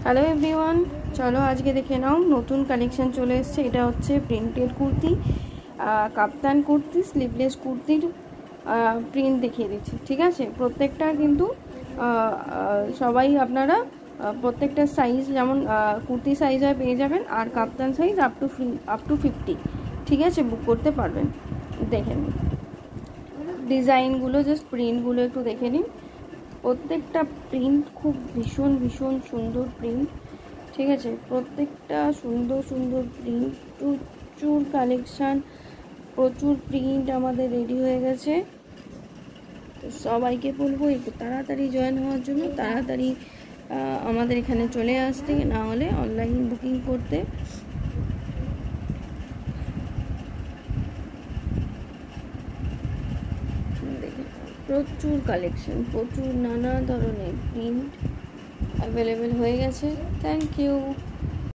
Hello everyone, চলো আজকে দেখে নাও নতুন কালেকশন চলে এসেছে। এটা হচ্ছে প্রিন্টেড কুর্তি, কাপ্তান কুর্তি, স্লিভলেস কুর্তির প্রিন্ট দেখিয়ে দিচ্ছি। ঠিক আছে, প্রত্যেকটা কিন্তু সবাই আপনারা প্রত্যেকটা সাইজ যেমন কুর্তি সাইজ হয় পেয়ে যাবেন, আর কাপ্তান সাইজ আপ টু 50। ঠিক আছে, বুক করতে পারবেন। দেখে নিন ডিজাইনগুলো, জাস্ট প্রিন্টগুলো একটু দেখে নিন। প্রত্যেকটা প্রিন্ট খুব ভীষণ ভীষণ সুন্দর প্রিন্ট। ঠিক আছে, প্রত্যেকটা সুন্দর সুন্দর প্রিন্ট, প্রচুর কালেকশান, প্রচুর প্রিন্ট আমাদের রেডি হয়ে গেছে। সবাইকে বলবো একটু তাড়াতাড়ি জয়েন হওয়ার জন্য, তাড়াতাড়ি আমাদের এখানে চলে আসতে, না হলে অনলাইন বুকিং করতে। প্রচুর কালেকশন, প্রচুর নানা ধরনের প্রিন্ট অ্যাভেলেবেল হয়ে গেছে। Thank you.